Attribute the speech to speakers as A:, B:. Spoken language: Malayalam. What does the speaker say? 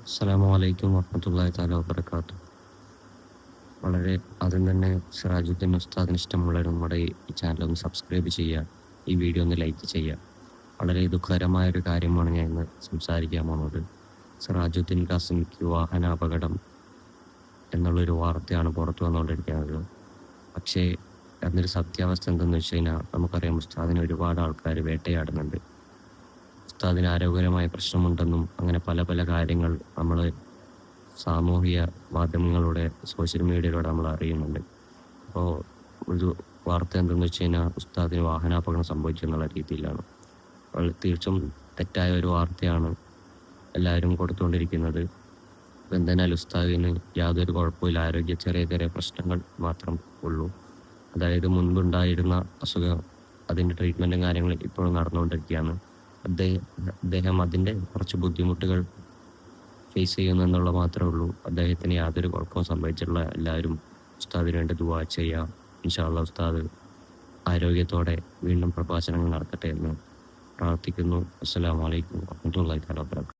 A: അസ്സലാമു അലൈക്കും വറഹ്മത്തുള്ളാഹി തആല വബറകാതുഹു. വളരെ ആദ്യം തന്നെ സിറാജുദ്ദീൻ ഉസ്താദിന് ഇഷ്ടമുള്ളവർ നമ്മുടെ ഈ ചാനൽ ഒന്ന് സബ്സ്ക്രൈബ് ചെയ്യുക, ഈ വീഡിയോ ഒന്ന് ലൈക്ക് ചെയ്യുക. വളരെ ദുഃഖകരമായ ഒരു കാര്യമാണ് ഞാൻ ഇന്ന് സംസാരിക്കാൻ പോകുന്നത്. സിറാജുദ്ദീൻ ഖാസിമിക്ക് വാഹനാപകടം എന്നുള്ളൊരു വാർത്തയാണ് പുറത്തു വന്നുകൊണ്ടിരിക്കുന്നത്. പക്ഷേ അതിനൊരു സത്യാവസ്ഥ എന്തെന്ന് വെച്ച് കഴിഞ്ഞാൽ നമുക്കറിയാം, ഉസ്താദിനെ ഒരുപാട് ആൾക്കാർ വേട്ടയാടുന്നുണ്ട്. ഉസ്താദിന് ആരോഗ്യപരമായ പ്രശ്നമുണ്ടെന്നും അങ്ങനെ പല പല കാര്യങ്ങൾ നമ്മൾ സാമൂഹിക മാധ്യമങ്ങളിലൂടെ സോഷ്യൽ മീഡിയയിലൂടെ നമ്മൾ അറിയുന്നുണ്ട്. അപ്പോൾ ഒരു വാർത്ത എന്തെന്ന് വെച്ച് കഴിഞ്ഞാൽ ഉസ്താദിന് വാഹനാപകടം സംഭവിച്ചു എന്നുള്ള രീതിയിലാണ്. തീർച്ചും തെറ്റായ ഒരു വാർത്തയാണ് എല്ലാവരും കൊടുത്തുകൊണ്ടിരിക്കുന്നത്. എന്തെന്നാൽ ഉസ്താദിന് യാതൊരു കുഴപ്പമില്ല, ചെറിയ ചെറിയ പ്രശ്നങ്ങൾ മാത്രം ഉള്ളൂ. അതായത് മുൻപുണ്ടായിരുന്ന അസുഖം, അതിൻ്റെ ട്രീറ്റ്മെൻറ്റും കാര്യങ്ങളും ഇപ്പോഴും നടന്നുകൊണ്ടിരിക്കുകയാണ്. അദ്ദേഹം അതിൻ്റെ കുറച്ച് ബുദ്ധിമുട്ടുകൾ ഫേസ് ചെയ്യുന്നു എന്നുള്ള മാത്രമേ ഉള്ളൂ. അദ്ദേഹത്തിന് യാതൊരു കുഴപ്പവും സംഭവിച്ചിട്ടുള്ള. എല്ലാവരും ഉസ്താദിന് വേണ്ടി ദുആ ചെയ്യുക. ഇൻഷാ അല്ലാഹ് ഉസ്താദ് ആരോഗ്യത്തോടെ വീണ്ടും പ്രഭാഷണങ്ങൾ നടത്തട്ടെ എന്ന് പ്രാർത്ഥിക്കുന്നു. അസ്സലാമു അലൈക്കും വറഹ്മത്തുള്ളാഹി തആല വബറകാതുഹു.